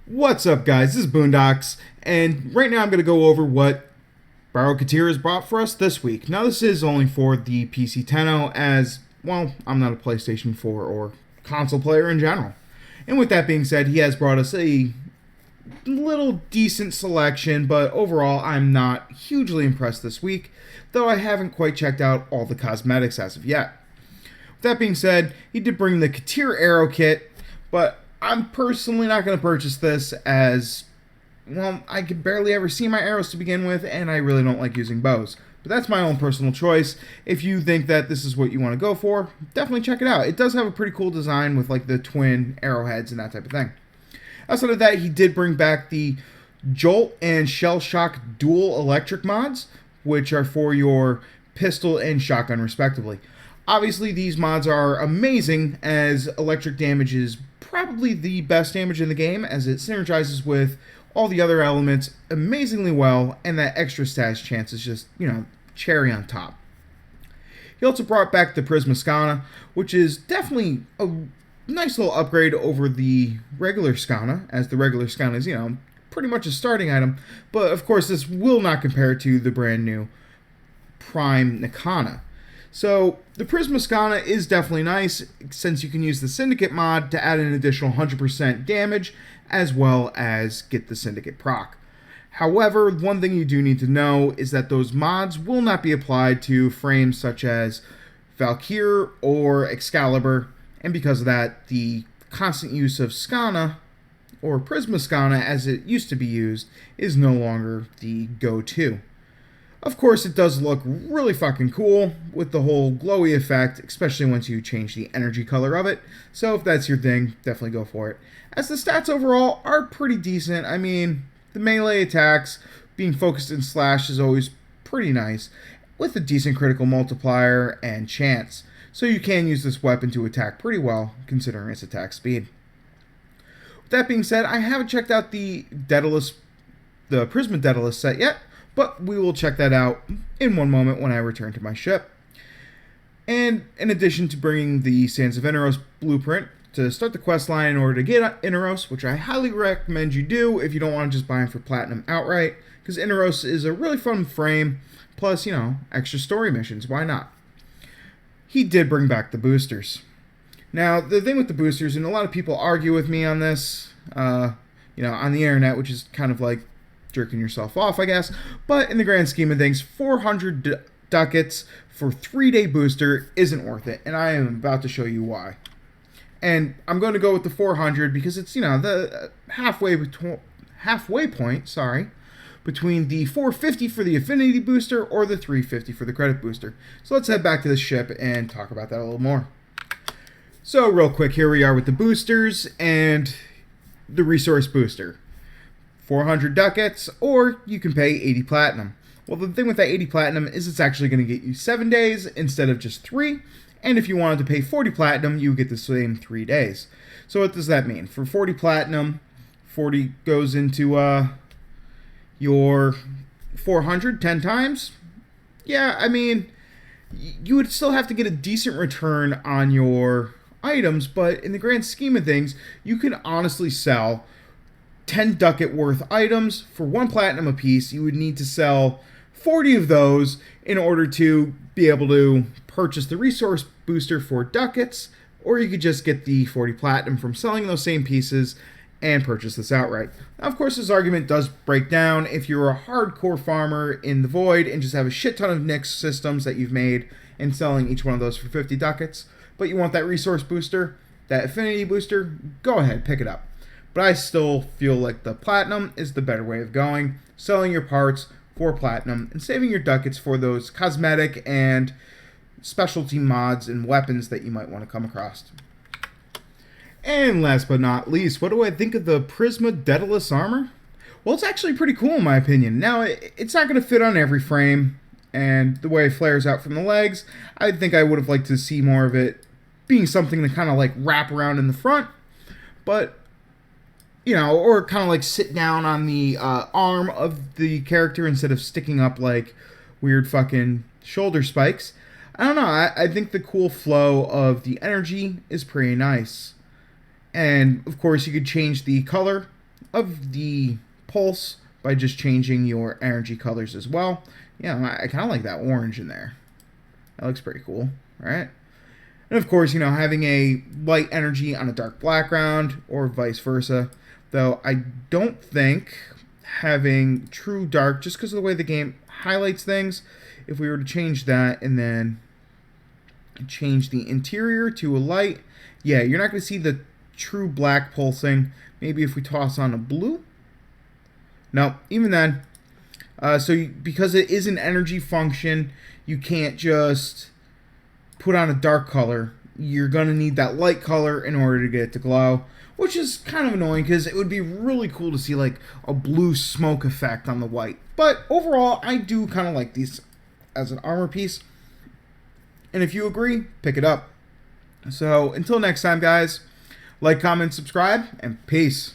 What's up, guys? This is Boondocks, and right now I'm going to go over what Baro has brought for us this week. Now, this is only for the PC 10, as, well, I'm not a PlayStation 4 or console player in general. And with that being said, he has brought us a little decent selection, but overall, I'm not hugely impressed this week, though I haven't quite checked out all the cosmetics as of yet. With that being said, he did bring the Katir Arrow Kit, but I'm personally not going to purchase this as, well, I can barely ever see my arrows to begin with, and I really don't like using bows. But that's my own personal choice. If you think that this is what you want to go for, definitely check it out. It does have a pretty cool design with like the twin arrowheads and that type of thing. Outside of that, he did bring back the Jolt and Shell Shock dual electric mods, which are for your pistol and shotgun respectively. Obviously, these mods are amazing, as electric damage is probably the best damage in the game, as it synergizes with all the other elements amazingly well, and that extra stash chance is just, cherry on top. He also brought back the Prisma Scanner, which is definitely a nice little upgrade over the regular Scanner, as the regular Scanner is, pretty much a starting item, but of course this will not compare to the brand new Prime Nikana. So the Prisma Scanner is definitely nice, since you can use the Syndicate mod to add an additional 100% damage, as well as get the Syndicate proc. However, one thing you do need to know is that those mods will not be applied to frames such as Valkyr or Excalibur, and because of that, the constant use of Scanner, or Prisma Scanner as it used to be used, is no longer the go-to. Of course, it does look really fucking cool with the whole glowy effect, especially once you change the energy color of it. So if that's your thing, definitely go for it. As the stats overall are pretty decent. I mean, the melee attacks being focused in slash is always pretty nice, with a decent critical multiplier and chance. So you can use this weapon to attack pretty well, considering its attack speed. With that being said, I haven't checked out the Prisma Daedalus set yet, but we will check that out in one moment when I return to my ship. And in addition to bringing the Sands of Inneros blueprint to start the quest line in order to get Inneros, which I highly recommend you do if you don't want to just buy them for platinum outright, because Inneros is a really fun frame, plus, extra story missions, why not? He did bring back the boosters. Now, the thing with the boosters, and a lot of people argue with me on this, on the internet, which is kind of like jerking yourself off, I guess. But in the grand scheme of things, 400 ducats for 3-day booster isn't worth it, and I am about to show you why. And I'm going to go with the 400 because it's, the halfway point, between the 450 for the affinity booster or the 350 for the credit booster. So let's head back to the ship and talk about that a little more. So real quick, here we are with the boosters and the resource booster. 400 ducats, or you can pay 80 platinum. Well, the thing with that 80 platinum is it's actually going to get you 7 days instead of just 3, and if you wanted to pay 40 platinum, you get the same 3 days. So what does that mean? For 40 platinum, 40 goes into your 400 10 times. Yeah, I mean, you would still have to get a decent return on your items, but in the grand scheme of things, you can honestly sell 10 ducat worth items for 1 platinum apiece. You would need to sell 40 of those in order to be able to purchase the resource booster for ducats, or you could just get the 40 platinum from selling those same pieces and purchase this outright. Now, of course, this argument does break down if you're a hardcore farmer in the void and just have a shit ton of Nix systems that you've made and selling each one of those for 50 ducats, but you want that resource booster, that affinity booster, go ahead, pick it up. But I still feel like the platinum is the better way of going, selling your parts for platinum and saving your ducats for those cosmetic and specialty mods and weapons that you might want to come across. And last but not least, what do I think of the Prisma Daedalus armor? Well, it's actually pretty cool in my opinion. Now, it's not going to fit on every frame, and the way it flares out from the legs, I think I would have liked to see more of it being something to kind of like wrap around in the front, but or kind of like sit down on the arm of the character instead of sticking up like weird fucking shoulder spikes. I don't know. I think the cool flow of the energy is pretty nice. And, of course, you could change the color of the pulse by just changing your energy colors as well. Yeah, I kind of like that orange in there. That looks pretty cool, right? And of course, having a light energy on a dark background or vice versa. Though I don't think having true dark, just because of the way the game highlights things, if we were to change that and then change the interior to a light, yeah, you're not going to see the true black pulsing. Maybe if we toss on a blue. No, even then. Because it is an energy function, you can't just put on a dark color. You're going to need that light color in order to get it to glow, which is kind of annoying because it would be really cool to see like a blue smoke effect on the white. But overall, I do kind of like these as an armor piece. And if you agree, pick it up. So until next time, guys, like, comment, subscribe, and peace.